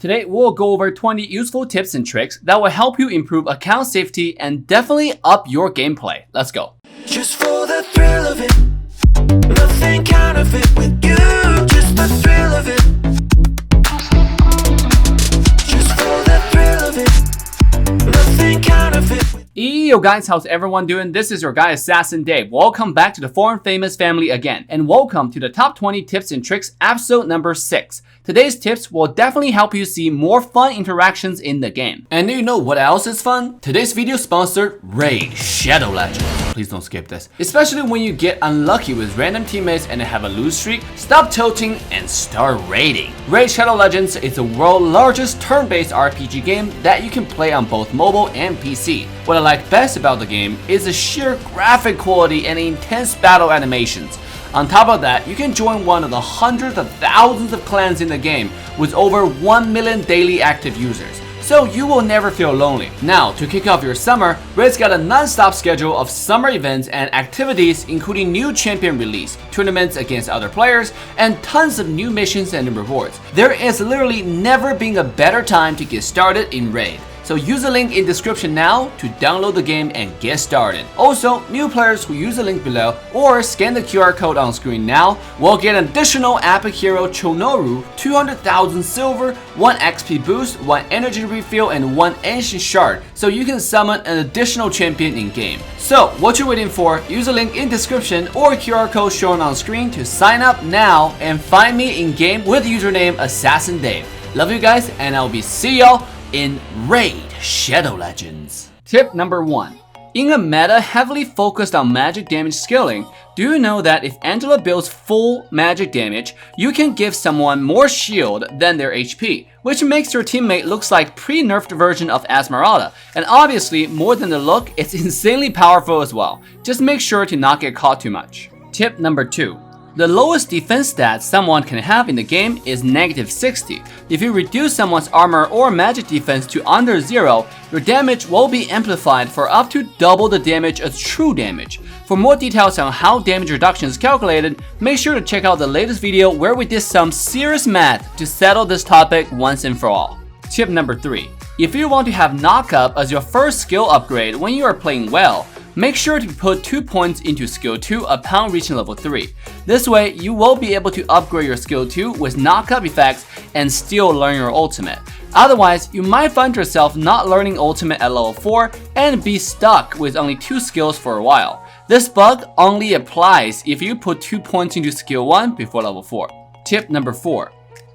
Today, we'll go over 20 useful tips and tricks that will help you improve account safety and definitely up your gameplay. Let's go. Just for the thrill of it, nothing counterfeit with you, just the thrill of it. Just for the thrill of it, nothing counterfeit with Yo guys, how's everyone doing? This is your guy Assassin Dave. Welcome back to the Foreign Famous family again, and welcome to the top 20 tips and tricks episode number 6. Today's tips will definitely help you see more fun interactions in the game. And do you know what else is fun? Today's video sponsored Raid Shadow Legends. Please don't skip this. Especially when you get unlucky with random teammates and have a lose streak, stop tilting and start raiding. Raid Shadow Legends is the world's largest turn-based RPG game that you can play on both mobile and PC. What I like best about the game is the sheer graphic quality and intense battle animations. On top of that, you can join one of the hundreds of thousands of clans in the game with over 1 million daily active users, so you will never feel lonely. Now, to kick off your summer, Raid's got a non-stop schedule of summer events and activities, including new champion release, tournaments against other players, and tons of new missions and rewards. There is literally never been a better time to get started in Raid. So use the link in description now to download the game and get started. Also, new players who use the link below or scan the QR code on screen now will get an additional epic hero Chonoru, 200,000 silver, 1 XP boost, 1 energy refill, and 1 ancient shard, so you can summon an additional champion in game. So what you waiting for? Use the link in description or QR code shown on screen to sign up now and find me in game with username Assassin Dave. Love you guys, and I'll be see y'all in Raid Shadow Legends. Tip number 1. In a meta heavily focused on magic damage scaling, do you know that if Angela builds full magic damage, you can give someone more shield than their HP, which makes your teammate looks like pre-nerfed version of Esmeralda, and obviously more than the look, it's insanely powerful as well. Just make sure to not get caught too much. Tip number 2. The lowest defense stat someone can have in the game is -60. If you reduce someone's armor or magic defense to under 0, your damage will be amplified for up to double the damage as true damage. For more details on how damage reduction is calculated, make sure to check out the latest video where we did some serious math to settle this topic once and for all. Tip number 3. If you want to have knock-up as your first skill upgrade when you are playing well, make sure to put 2 points into skill 2 upon reaching level 3. This way, you will be able to upgrade your skill 2 with knock-up effects and still learn your ultimate. Otherwise, you might find yourself not learning ultimate at level 4 and be stuck with only 2 skills for a while. This bug only applies if you put 2 points into skill 1 before level 4. Tip number 4.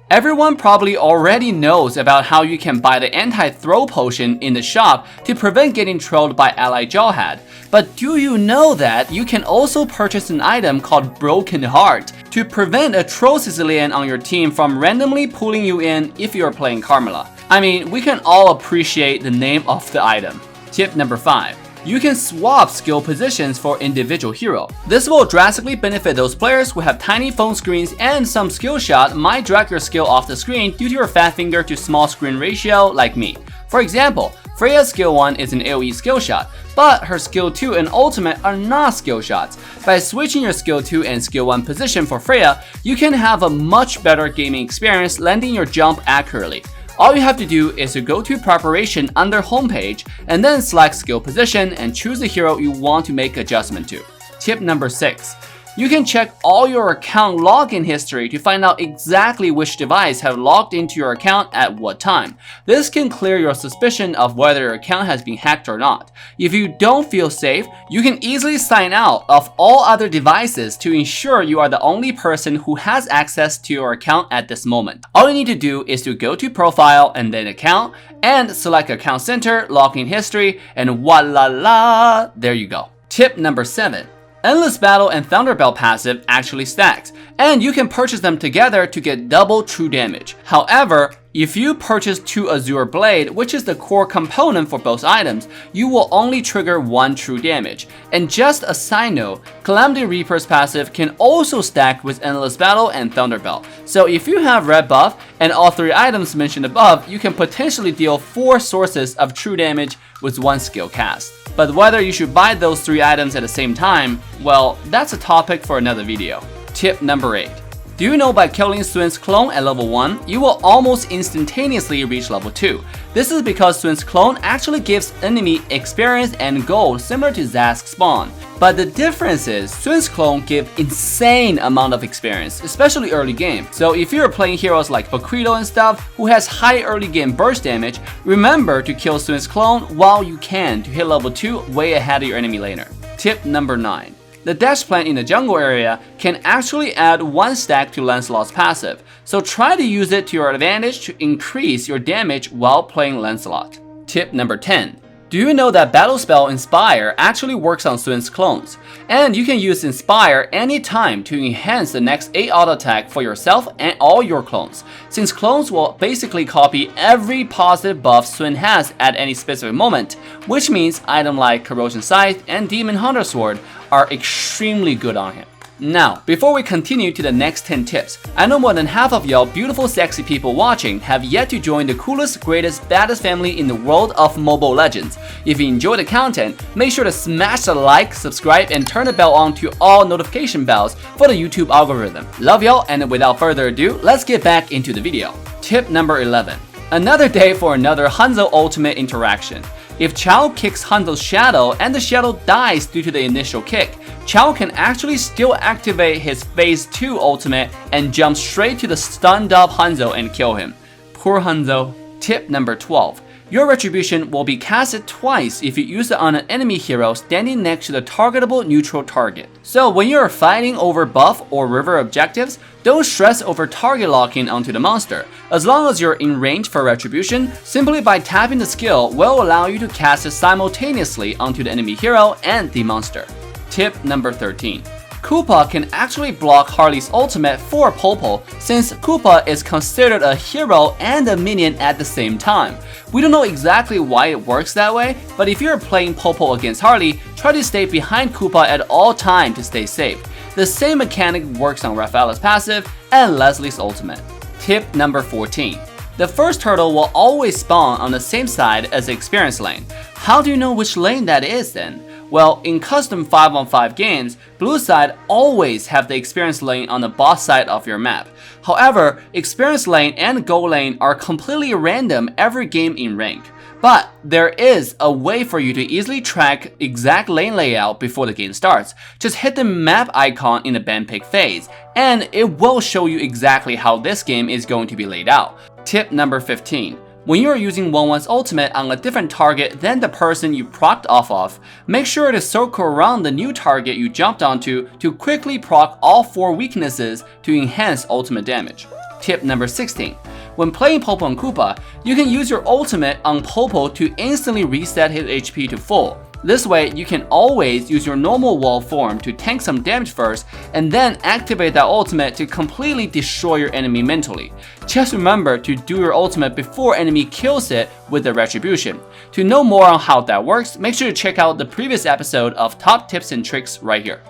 Everyone probably already knows about how you can buy the anti-throw potion in the shop to prevent getting trolled by ally Jawhead. But do you know that you can also purchase an item called Broken Heart to prevent a troll Sicilian on your team from randomly pulling you in if you're playing Carmilla? I mean, we can all appreciate the name of the item. Tip number 5. You can swap skill positions for individual hero. This will drastically benefit those players who have tiny phone screens, and some skill shot might drag your skill off the screen due to your fat finger to small screen ratio like me. For example, Freya's skill 1 is an AoE skill shot, but her skill 2 and ultimate are not skill shots. By switching your skill 2 and skill 1 position for Freya, you can have a much better gaming experience landing your jump accurately. All you have to do is to go to preparation under homepage and then select skill position and choose the hero you want to make adjustment to. Tip number 6. You can check all your account login history to find out exactly which device have logged into your account at what time. This can clear your suspicion of whether your account has been hacked or not. If you don't feel safe, you can easily sign out of all other devices to ensure you are the only person who has access to your account at this moment. All you need to do is to go to profile and then account and select account center, login history, and voila la, there you go. Tip number 7. Endless Battle and Thunderbelt passive actually stacks, and you can purchase them together to get double true damage. However, if you purchase 2 Azure Blade, which is the core component for both items, you will only trigger 1 true damage. And just a side note, Calamity Reaper's passive can also stack with Endless Battle and Thunderbelt. So if you have red buff and all 3 items mentioned above, you can potentially deal 4 sources of true damage with 1 skill cast. But whether you should buy those 3 items at the same time, well, that's a topic for another video. Tip number 8. Do you know by killing Sun's clone at level 1, you will almost instantaneously reach level 2. This is because Sun's clone actually gives enemy experience and gold similar to Zaz's spawn. But the difference is, Sun's clone give insane amount of experience, especially early game. So if you're playing heroes like Bakuito and stuff, who has high early game burst damage, remember to kill Sun's clone while you can to hit level 2 way ahead of your enemy laner. Tip number 9. The dash plant in the jungle area can actually add 1 stack to Lancelot's passive, so try to use it to your advantage to increase your damage while playing Lancelot. Tip number 10. Do you know that Battle Spell Inspire actually works on Sun's clones? And you can use Inspire anytime to enhance the next 8 auto attack for yourself and all your clones, since clones will basically copy every positive buff Sun has at any specific moment, which means items like Corrosion Scythe and Demon Hunter Sword are extremely good on him. Now, before we continue to the next 10 tips, I know more than half of y'all beautiful sexy people watching have yet to join the coolest, greatest, baddest family in the world of Mobile Legends. If you enjoy the content, make sure to smash the like, subscribe, and turn the bell on to all notification bells for the YouTube algorithm. Love y'all, and without further ado, let's get back into the video. Tip number 11. Another day for another Hanzo ultimate interaction. If Chao kicks Hanzo's shadow and the shadow dies due to the initial kick, Chao can actually still activate his phase 2 ultimate and jump straight to the stunned up Hanzo and kill him. Poor Hanzo. Tip number 12. Your retribution will be casted twice if you use it on an enemy hero standing next to the targetable neutral target. So when you are fighting over buff or river objectives, don't stress over target locking onto the monster. As long as you're in range for retribution, simply by tapping the skill will allow you to cast it simultaneously onto the enemy hero and the monster. Tip number 13. Koopa can actually block Harley's ultimate for Popo, since Koopa is considered a hero and a minion at the same time. We don't know exactly why it works that way, but if you're playing Popo against Harley, try to stay behind Koopa at all times to stay safe. The same mechanic works on Rafaela's passive and Leslie's ultimate. Tip number 14. The first turtle will always spawn on the same side as the experience lane. How do you know which lane that is then? Well, in custom 5-on-5 games, blue side always have the experience lane on the boss side of your map. However, experience lane and gold lane are completely random every game in rank. But there is a way for you to easily track exact lane layout before the game starts. Just hit the map icon in the band pick phase, and it will show you exactly how this game is going to be laid out. Tip number 15. When you are using 1-1's ultimate on a different target than the person you procced off of, make sure to circle around the new target you jumped onto to quickly proc all 4 weaknesses to enhance ultimate damage. Tip number 16. When playing Popo and Koopa, you can use your ultimate on Popo to instantly reset his HP to full. This way, you can always use your normal wall form to tank some damage first and then activate that ultimate to completely destroy your enemy mentally. Just remember to do your ultimate before enemy kills it with the retribution. To know more on how that works, make sure to check out the previous episode of Top Tips and Tricks right here.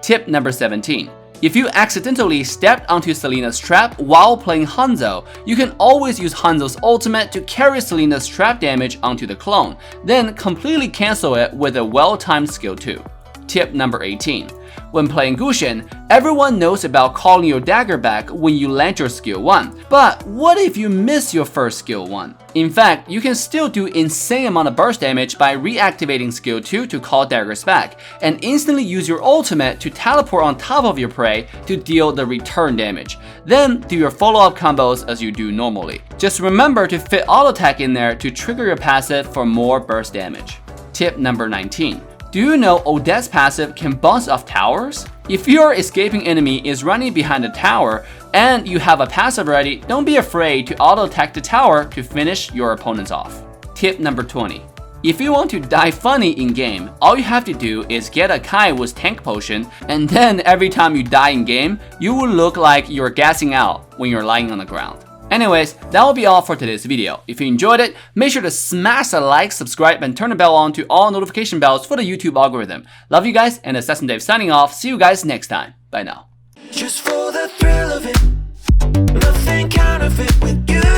Tip number 17. If you accidentally stepped onto Selina's trap while playing Hanzo, you can always use Hanzo's ultimate to carry Selina's trap damage onto the clone, then completely cancel it with a well-timed skill 2. Tip number 18. When playing Gusion, everyone knows about calling your dagger back when you land your skill 1, but what if you miss your first skill 1? In fact, you can still do insane amount of burst damage by reactivating skill 2 to call daggers back, and instantly use your ultimate to teleport on top of your prey to deal the return damage. Then do your follow-up combos as you do normally. Just remember to fit auto attack in there to trigger your passive for more burst damage. Tip number 19. Do you know Odette's passive can bounce off towers? If your escaping enemy is running behind a tower and you have a passive ready, don't be afraid to auto attack the tower to finish your opponents off. Tip number 20. If you want to die funny in game, all you have to do is get a Kai with tank potion, and then every time you die in game, you will look like you're gassing out when you're lying on the ground. Anyways, that will be all for today's video. If you enjoyed it, make sure to smash the like, subscribe, and turn the bell on to all notification bells for the YouTube algorithm. Love you guys, and Assassin Dave signing off. See you guys next time. Bye now. Just for the thrill of it, nothing counterfeit with you.